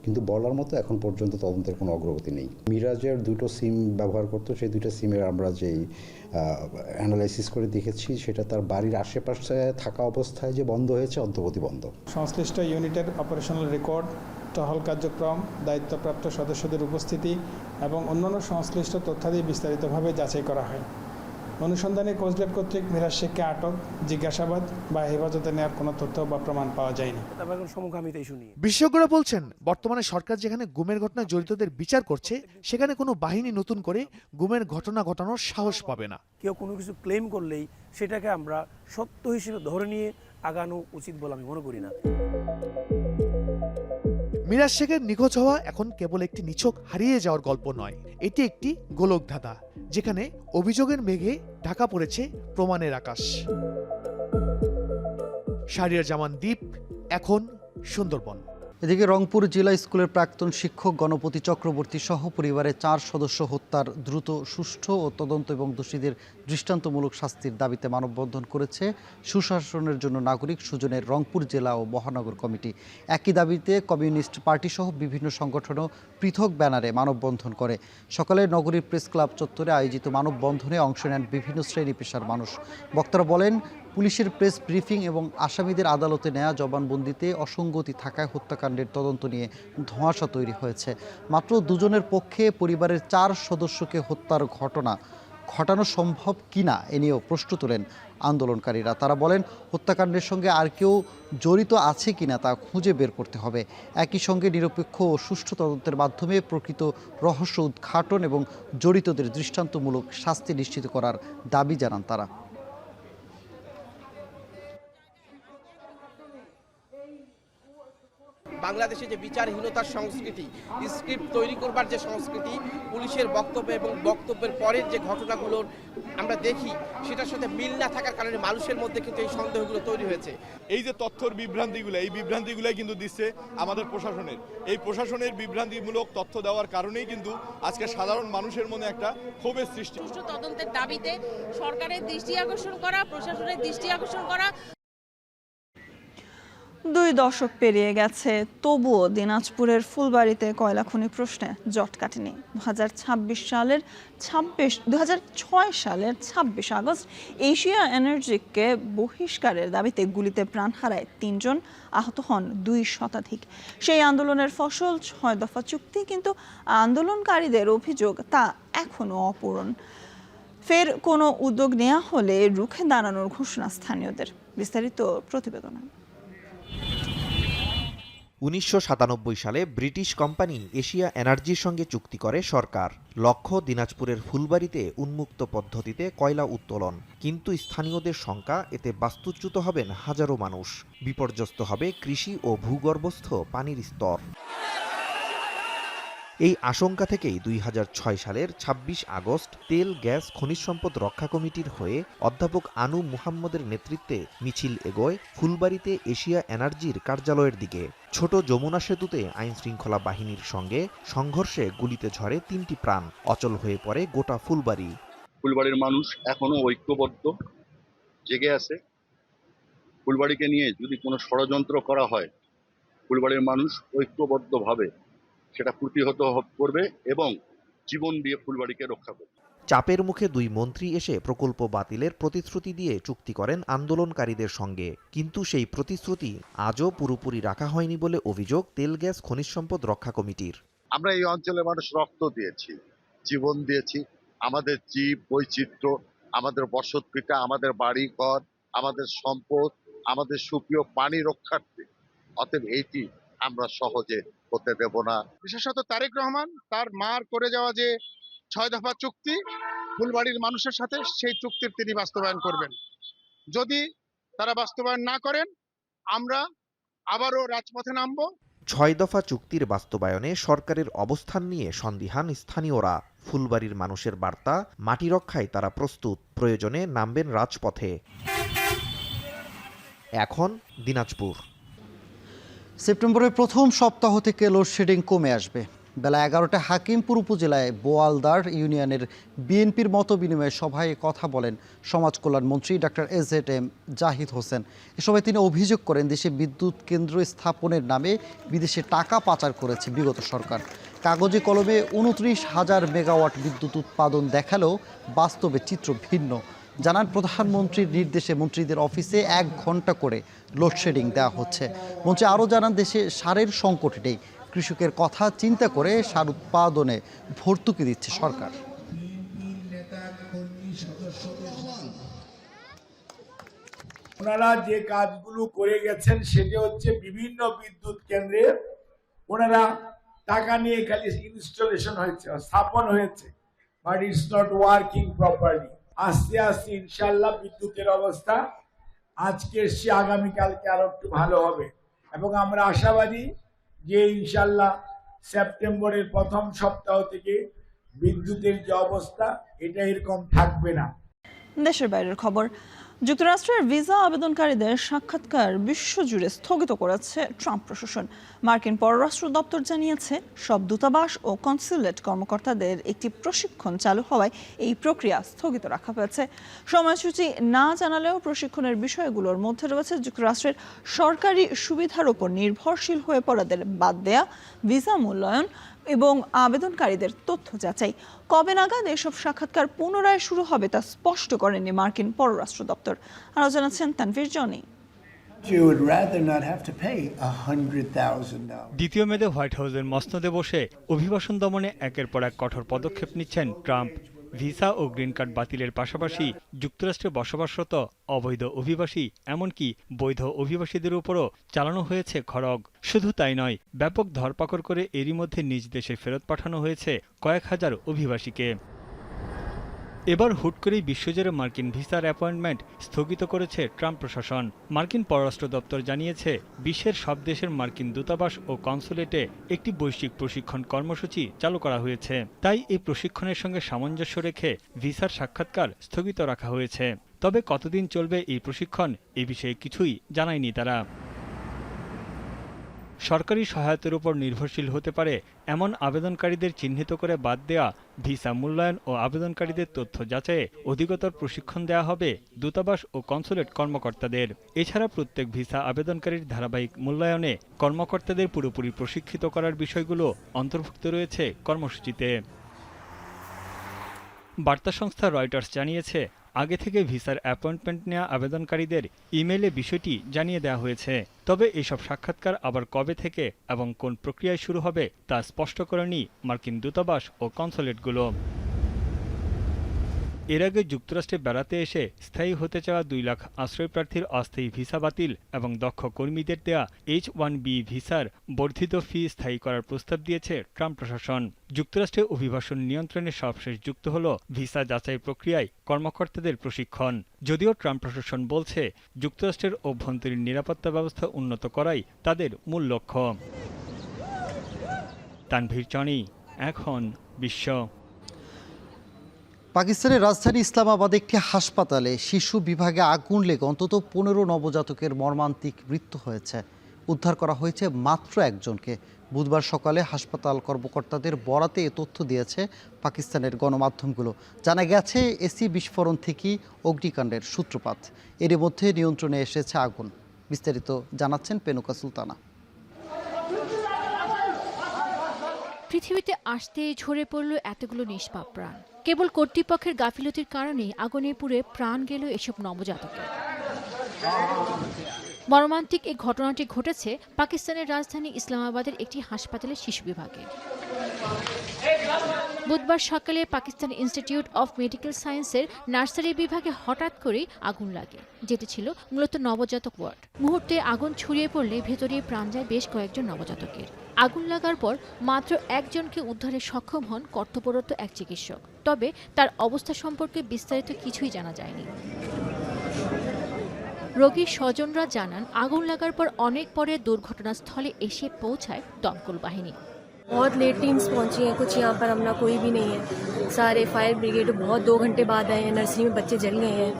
কিন্তু বলার মতো এখন পর্যন্ত তদন্তের কোনো অগ্রগতি নেই। মিরাজের 2টো সিম ব্যবহার করতো, সেই 2টা সিমের আমরা যেই অ্যানালাইসিস করে দেখেছি সেটা তার বাড়ির আশেপাশে থাকা অবস্থায় যে বন্ধ হয়েছে, অন্তর্বর্তী বন্ধ। সংশ্লিষ্ট ইউনিটের অপারেশনাল রেকর্ড, টহল কার্যক্রম, দায়িত্বপ্রাপ্ত সদস্যদের উপস্থিতি এবং অন্যান্য সংশ্লিষ্ট তথ্যাদি বিস্তারিতভাবে যাচাই করা হয়। অনুসন্ধানে কোস্টগার্ড কর্তৃক মিরাজ শেখকে আটক, জিজ্ঞাসাবাদ বা হেফাজতে নেওয়ার কোনো তথ্য বা প্রমাণ পাওয়া যায়নি। বিশেষজ্ঞরা বলছেন, বর্তমানে সরকার যেখানে গুমের ঘটনায় জড়িতদের বিচার করছে, সেখানে কোনো বাহিনী নতুন করে গুমের ঘটনা ঘটানোর সাহস পাবে না। কেউ কোনো কিছু ক্লেম করলেই সেটাকে আমরা সত্য হিসেবে ধরে নিয়ে আগানো উচিত বলে আমি মনে করি না। মিরাজ শেখের নিখোঁজ হওয়া এখন কেবল একটি নিছক হারিয়ে যাওয়ার গল্প নয়, এটি একটি গোলকধাঁধা, যেখানে অভিযোগের মেঘে ঢাকা পড়েছে প্রমাণের আকাশ। শাহরিয়ার জামান দ্বীপ, এখন সুন্দরবন। এদিকে রংপুর জেলা স্কুলের প্রাক্তন শিক্ষক গণপতি চক্রবর্তী সহ পরিবারের 4 সদস্য হত্যার দ্রুত, সুষ্ঠু ও তদন্ত এবং দোষীদের দৃষ্টান্তমূলক শাস্তির দাবিতে মানববন্ধন করেছে সুশাসনের জন্য নাগরিক সুজনের রংপুর জেলা ও মহানগর কমিটি। একই দাবিতে কমিউনিস্ট পার্টি সহ বিভিন্ন সংগঠনও পৃথক ব্যানারে মানববন্ধন করে। সকালে নগরীর প্রেস ক্লাব চত্বরে আয়োজিত মানববন্ধনে অংশ নেন বিভিন্ন শ্রেণী পেশার মানুষ। বক্তারা বলেন, পুলিশের প্রেস ব্রিফিং এবং আসামিদের আদালতে নেওয়া জবানবন্দিতে অসঙ্গতি থাকায় হত্যাকাণ্ডের তদন্ত নিয়ে ধোঁয়াশা তৈরি হয়েছে। মাত্র 2 জনের পক্ষে পরিবারের 4 সদস্যকে হত্যার ঘটনা ঘটানো সম্ভব কিনা এ নিয়েও প্রশ্ন তোলেন আন্দোলনকারীরা। তারা বলেন, হত্যাকাণ্ডের সঙ্গে আর কেউ জড়িত আছে কিনা তা খুঁজে বের করতে হবে। একই সঙ্গে নিরপেক্ষ ও সুষ্ঠু তদন্তের মাধ্যমে প্রকৃত রহস্য উদ্ঘাটন এবং জড়িতদের দৃষ্টান্তমূলক শাস্তি নিশ্চিত করার দাবি জানান তারা। বাংলাদেশে যে বিচারহীনতার সংস্কৃতি, স্ক্রিপ্ট তৈরি করবার যে সংস্কৃতি, পুলিশের বক্তব্য এবং বক্তব্যের পরের যে ঘটনাগুলো আমরা দেখি, সেটার সাথে মিল না থাকার কারণে মানুষের মধ্যে কিন্তু এই সন্দেহগুলো তৈরি হয়েছে। এই যে তথ্যর বিভ্রান্তিগুলো, এই বিভ্রান্তিগুলাই কিন্তু দিচ্ছে আমাদের প্রশাসনের। এই প্রশাসনের বিভ্রান্তিমূলক তথ্য দেওয়ার কারণেই কিন্তু আজকে সাধারণ মানুষের মনে একটা ক্ষোভের সৃষ্টি। সুষ্ঠু তদন্তের দাবিতে সরকারের দৃষ্টি আকর্ষণ করা, প্রশাসনের দৃষ্টি আকর্ষণ করা। 2 দশক পেরিয়ে গেছে, তবুও দিনাজপুরের ফুলবাড়িতে কয়লা খনি প্রশ্নে জট কাটেনি। 2006 সালের 26 আগস্ট এশিয়া এনার্জিকে বহিষ্কারের দাবিতে গুলিতে প্রাণ হারায় 3 জন, আহত হন 2 শতাধিক। সেই আন্দোলনের ফসল 6 দফা চুক্তি, কিন্তু আন্দোলনকারীদের অভিযোগ তা এখনো অপূরণ। ফের কোনো উদ্যোগ নেওয়া হলে রুখে দাঁড়ানোর ঘোষণা স্থানীয়দের। বিস্তারিত প্রতিবেদন। 1997 সালে ব্রিটিশ কোম্পানি এশিয়া এনার্জির সঙ্গে চুক্তি করে সরকার। লক্ষ্য দিনাজপুরের ফুলবাড়িতে উন্মুক্ত পদ্ধতিতে কয়লা উত্তোলন। কিন্তু স্থানীয়দের শঙ্কা, এতে বাস্তুচ্যুত হবেন হাজারো মানুষ, বিপর্যস্ত হবে কৃষি ও ভূগর্ভস্থ পানির স্তর। এই আশঙ্কা থেকেই 2006 সালের 26 আগস্ট তেল গ্যাস খনিজ সম্পদ রক্ষা কমিটির হয়ে অধ্যাপক আনু মুহাম্মদের নেতৃত্বে মিছিল এগোয় ফুলবাড়িতে এশিয়া এনার্জির কার্যালয়ের দিকে। ছোট যমুনা সেতুতে আইনশৃঙ্খলা বাহিনীর সঙ্গে সংঘর্ষে গুলিতে ঝরে 3টি প্রাণ, অচল হয়ে পড়ে গোটা ফুলবাড়ি। ফুলবাড়ির মানুষ এখনো ঐক্যবদ্ধ, জেগে আছে। ফুলবাড়িকে নিয়ে যদি কোনো ষড়যন্ত্র করা হয়, ফুলবাড়ির মানুষ ঐক্যবদ্ধভাবে সেটা প্রতিহত করবে এবং জীবন দিয়ে ফুলবাড়িকে রক্ষা করবে। চাপের মুখে 2 মন্ত্রী এসে প্রকল্প বাতিলের প্রতিশ্রুতি দিয়ে চুক্তি করেন আন্দোলনকারীদের সঙ্গে, কিন্তু সেই প্রতিশ্রুতি আজও পুরোপুরি রাখা হয়নি বলে অভিযোগ তেল গ্যাস খনিজ সম্পদ রক্ষা কমিটির। আমরা এই অঞ্চলের মানুষ রক্ত দিয়েছি, জীবন দিয়েছি, আমাদের জীব বৈচিত্র্য, আমাদের বসতভিটা, আমাদের বাড়ি ঘর, আমাদের সম্পদ, আমাদের সুপ্রিয় পানি রক্ষার্থে। অতএব এইটি আমরা সহজে হতে দেব না। বিশেষত তারেক রহমান তার মার করে যাওয়া যে 6 দফা চুক্তি ফুলবাড়ির মানুষের সাথে, সেই চুক্তির তিনি বাস্তবায়ন করবেন। যদি তারা বাস্তবায়ন না করেন, আমরা আবারও রাজপথে নামব। 6 দফা চুক্তির বাস্তবায়নে সরকারের অবস্থান নিয়ে সন্দিহান স্থানীয়রা। ফুলবাড়ির মানুষের বার্তা, মাটি রক্ষায় তারা প্রস্তুত, প্রয়োজনে নামবেন রাজপথে। এখন দিনাজপুর। সেপ্টেম্বরের প্রথম সপ্তাহ থেকে লোডশেডিং কমে আসবে। বেলা 11টায় হাকিমপুর উপজেলায় বোয়ালদার ইউনিয়নের বিএনপির মত বিনিময় সভায় কথা বলেন সমাজ কল্যাণ মন্ত্রী ডাক্তার এজেড.এম জাহিদ হোসেন। এ সময় তিনি অভিযোগ করেন, দেশে বিদ্যুৎ কেন্দ্র স্থাপনের নামে বিদেশে টাকা পাচার করেছে বিগত সরকার। কাগজে কলমে 29,000 মেগাওয়াট বিদ্যুৎ উৎপাদন দেখালেও বাস্তবে চিত্র ভিন্ন। জানান, প্রধানমন্ত্রীর নির্দেশে মন্ত্রীদের অফিসে 1 ঘন্টা করে লোডশেডিং দেওয়া হচ্ছে। মন্ত্রী আরও জানান, দেশে সারের সংকট নেই, কৃষকের কথা চিন্তা করে সার উৎপাদনে ভর্তুকি দিচ্ছে সরকার। ওনারা যে কাজগুলো করে গেছেন সেটা হচ্ছে বিভিন্ন বিদ্যুৎ কেন্দ্রে ওনারা টাকা নিয়ে খালি ইনস্টলেশন হয়েছে, স্থাপন হয়েছে, but it's not working properly. আস্তে আস্তে ইনশাল্লাহ বিদ্যুতের অবস্থা আজকের সে আগামীকালকে আরো একটু ভালো হবে এবং আমরা আশাবাদী যে ইনশাল্লাহ সেপ্টেম্বরের প্রথম সপ্তাহ থেকে বিদ্যুতের যে অবস্থা এটা এরকম থাকবে না। দেশের বাইরের খবর। যুক্তরাষ্ট্রের ভিসা আবেদনকারীদের সাক্ষাৎকার বিশ্বজুড়ে স্থগিত করেছে ট্রাম্প প্রশাসন। মার্কিন পররাষ্ট্র দপ্তর জানিয়েছে, সব দূতাবাস ও কনস্যুলেট কর্মকর্তাদের একটি প্রশিক্ষণ চালু হওয়ায় এই প্রক্রিয়া স্থগিত রাখা হয়েছে। সময়সূচি না জানালেও প্রশিক্ষণের বিষয়গুলোর মধ্যে রয়েছে যুক্তরাষ্ট্রের সরকারি সুবিধার উপর নির্ভরশীল হয়ে পড়াদের বাদ দেয়া, ভিসা মূল্যায়ন এবং আবেদনকারীদের তথ্য যাচাই। কবে নাগাদ এসব সাক্ষাৎকার পুনরায় শুরু হবে তা স্পষ্ট করেনি মার্কিন পররাষ্ট্র দপ্তর। আরও জানাচ্ছেন তানভীর জনি। দ্বিতীয় মেয়াদে হোয়াইট হাউসের মসনদে বসে অভিবাসন দমনে একের পর এক কঠোর পদক্ষেপ নিচ্ছেন ট্রাম্প। ভিসা ও গ্রিন কার্ড বাতিলের পাশাপাশি যুক্তরাষ্ট্রে বসবাসরত অবৈধ অভিবাসী এমনকি বৈধ অভিবাসীদের উপরও চালানো হয়েছে খড়গ। শুধু তাই নয়, ব্যাপক ধরপাকড় করে এরই মধ্যে নিজ দেশে ফেরত পাঠানো হয়েছে কয়েক হাজার অভিবাসীকে। এবার হুট করেই বিশ্বজুড়ে মার্কিন ভিসার অ্যাপয়েন্টমেন্ট স্থগিত করেছে ট্রাম্প প্রশাসন। মার্কিন পররাষ্ট্র দপ্তর জানিয়েছে, বিশ্বের সব দেশের মার্কিন দূতাবাস ও কনসুলেটে একটি বৈশ্বিক প্রশিক্ষণ কর্মসূচি চালু করা হয়েছে। তাই এই প্রশিক্ষণের সঙ্গে সামঞ্জস্য রেখে ভিসার সাক্ষাৎকার স্থগিত রাখা হয়েছে। তবে কতদিন চলবে এই প্রশিক্ষণ, এ বিষয়ে কিছুই জানায়নি তারা। সরকারি সহায়তার উপর নির্ভরশীল হতে পারে এমন আবেদনকারীদের চিহ্নিত করে বাদ দেয়া, ভিসা মূল্যায়ন ও আবেদনকারীদের তথ্য যাচাইয়ে অধিকতর প্রশিক্ষণ দেওয়া হবে দূতাবাস ও কনসুলেট কর্মকর্তাদের। এছাড়া প্রত্যেক ভিসা আবেদনকারীর ধারাবাহিক মূল্যায়নে কর্মকর্তাদের পুরোপুরি প্রশিক্ষিত করার বিষয়গুলো অন্তর্ভুক্ত রয়েছে কর্মসূচিতে। বার্তা সংস্থা রয়টার্স জানিয়েছে, আগে থেকে ভিসার অ্যাপয়েন্টমেন্ট নেওয়া আবেদনকারীদের ইমেইলে বিষয়টি জানিয়ে দেওয়া হয়েছে। তবে এসব সাক্ষাৎকার আবার কবে থেকে এবং কোন প্রক্রিয়ায় শুরু হবে তা স্পষ্ট করেনি মার্কিন দূতাবাস ও কনসুলেটগুলো। এর আগে যুক্তরাষ্ট্রে বেড়াতে এসে স্থায়ী হতে চাওয়া 2 লাখ আশ্রয়প্রার্থীর অস্থায়ী ভিসা বাতিল এবং দক্ষ কর্মীদের দেয়া H-1B ভিসার বর্ধিত ফি স্থায়ী করার প্রস্তাব দিয়েছে ট্রাম্প প্রশাসন। যুক্তরাষ্ট্রে অভিবাসন নিয়ন্ত্রণে সবশেষ যুক্ত হল ভিসা যাচাই প্রক্রিয়ায় কর্মকর্তাদের প্রশিক্ষণ। যদিও ট্রাম্প প্রশাসন বলছে, যুক্তরাষ্ট্রের অভ্যন্তরীণ নিরাপত্তা ব্যবস্থা উন্নত করাই তাদের মূল লক্ষ্য। তানভীর চনি, এখন বিশ্ব। পাকিস্তানের রাজধানী ইসলামাবাদে একটি হাসপাতালে শিশু বিভাগে আগুন লেগে অন্তত 15 নবজাতকের মর্মান্তিক মৃত্যু হয়েছে। উদ্ধার করা হয়েছে মাত্র একজনকে। বুধবার সকালে হাসপাতাল কর্মকর্তাদের বরাতে এ তথ্য দিয়েছে পাকিস্তানের গণমাধ্যমগুলো। জানা গেছে, এসি বিস্ফোরণ থেকেই অগ্নিকাণ্ডের সূত্রপাত। এর মধ্যে নিয়ন্ত্রণে এসেছে আগুন। বিস্তারিত জানাচ্ছেন পেনুকা সুলতানা। পৃথিবীতে আসতেই ঝরে পড়ল এতগুলো নিষ্পাপ প্রাণ। কেবল কর্তৃপক্ষের গাফিলতির কারণেই আগুনে পুড়ে প্রাণ গেল এসব নবজাতকের। মর্মান্তিক এই ঘটনাটি ঘটেছে পাকিস্তানের রাজধানী ইসলামাবাদের একটি হাসপাতালের শিশু বিভাগে। বুধবার সকালে পাকিস্তান ইনস্টিটিউট অফ মেডিকেল সায়েন্সের নার্সারি বিভাগে হঠাৎ করেই আগুন লাগে, যেটি ছিল মূলত নবজাতক ওয়ার্ড। মুহূর্তে আগুন ছড়িয়ে পড়লে ভেতরে প্রাণ যায় বেশ কয়েকজন নবজাতকের। আগুন লাগার পর মাত্র একজনকে উদ্ধারে সক্ষম হন কর্তব্যরত এক চিকিৎসক। তবে তার অবস্থা সম্পর্কে বিস্তারিত কিছুই জানা যায়নি। রোগীর স্বজনরা জানান, আগুন লাগার পর অনেক পরে দুর্ঘটনাস্থলে এসে পৌঁছায় দমকল বাহিনী। बहुत लेट टीम्स पहुंची हैं, कुछ यहाँ पर हमला कोई भी नहीं है। सारे फायर ब्रिगेड बहुत 2 घंटे बाद आए हैं। नर्सरी में बच्चे जल गए हैं।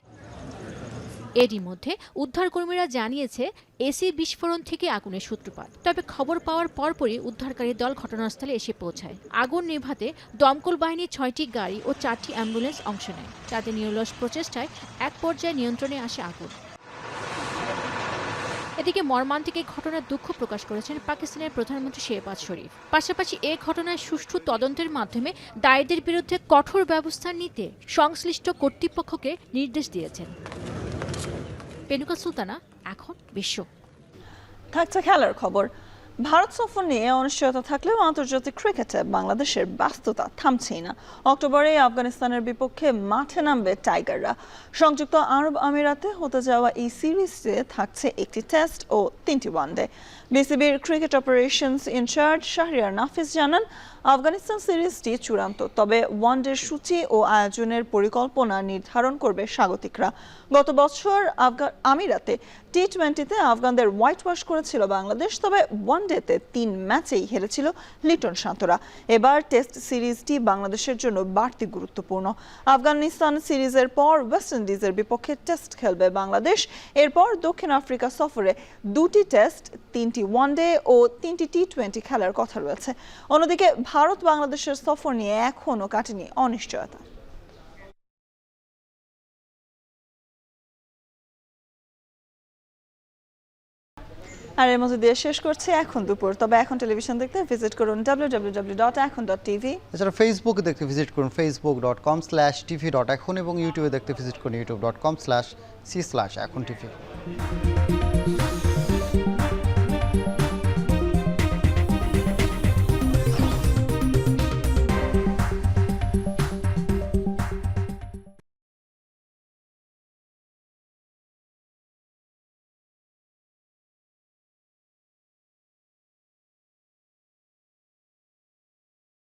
এরই মধ্যে উদ্ধারকর্মীরা জানিয়েছে, এসি বিস্ফোরণ থেকে আগুনের সূত্রপাত। তবে খবর পাওয়ার পরপরই উদ্ধারকারী দল ঘটনাস্থলে এসে পৌঁছায়। আগুন নেভাতে দমকল বাহিনীর 6টি গাড়ি ও 4টি অ্যাম্বুলেন্স অংশ নেয়। তাদের নিরলস প্রচেষ্টায় এক পর্যায়ে নিয়ন্ত্রণে আসে আগুন। এদিকে মর্মান্তিক এই ঘটনার দুঃখ প্রকাশ করেছেন পাকিস্তানের প্রধানমন্ত্রী শেহবাজ শরীফ। পাশাপাশি এ ঘটনায় সুষ্ঠু তদন্তের মাধ্যমে দায়ীদের বিরুদ্ধে কঠোর ব্যবস্থা নিতে সংশ্লিষ্ট কর্তৃপক্ষকে নির্দেশ দিয়েছেন। পেনুকা সুলতানা, এখন বিশ্ব। থাকছে খেলার খবর। ভারত সফর নিয়ে অনিশ্চয়তা থাকলেও আন্তর্জাতিক ক্রিকেটে বাংলাদেশের ব্যস্ততা থামছেই না। অক্টোবরে আফগানিস্তানের বিপক্ষে মাঠে নামবে টাইগাররা। সংযুক্ত আরব আমিরাতে হতে যাওয়া এই সিরিজে থাকছে একটি টেস্ট ও 3টি ওয়ানডে। বিসিবির ক্রিকেট অপারেশনস ইনচার্জ শাহরিয়ার নাফিস জানান, আফগানিস্তান সিরিজটি চূড়ান্ত, তবে ওয়ানডের সূচি ও আয়োজনের পরিকল্পনা নির্ধারণ করবে স্বাগতিকরা। গত বছর আমিরাতে টি-20তে আফগানদের হোয়াইট ওয়াশ করেছিল বাংলাদেশ, তবে ওয়ানডেতে 3 ম্যাচেই হেরেছিল লিটন শান্তরা। এবার টেস্ট সিরিজটি বাংলাদেশের জন্য বাড়তি গুরুত্বপূর্ণ। আফগানিস্তান সিরিজের পর ওয়েস্ট ইন্ডিজের বিপক্ষে টেস্ট খেলবে বাংলাদেশ। এরপর দক্ষিণ আফ্রিকা সফরে 2টি টেস্ট, 3টি ওয়ানডে ও 3টি টি-20 খেলার কথা রয়েছে। অন্যদিকে ভারত বাংলাদেশের সফর নিয়ে এখনও কাটেনি অনিশ্চয়তা। আর এর মধ্যে দিয়ে শেষ করছে এখন দুপুর। তবে এখন টেলিভিশন দেখতে ভিজিট করুন www.ekhon.tv। এছাড়া ফেসবুকে দেখতে ভিজিট করুন facebook.com/tv.ekhon এবং ইউটিউবে দেখতে ভিজিট করুন youtube.com/c/ekhon tv।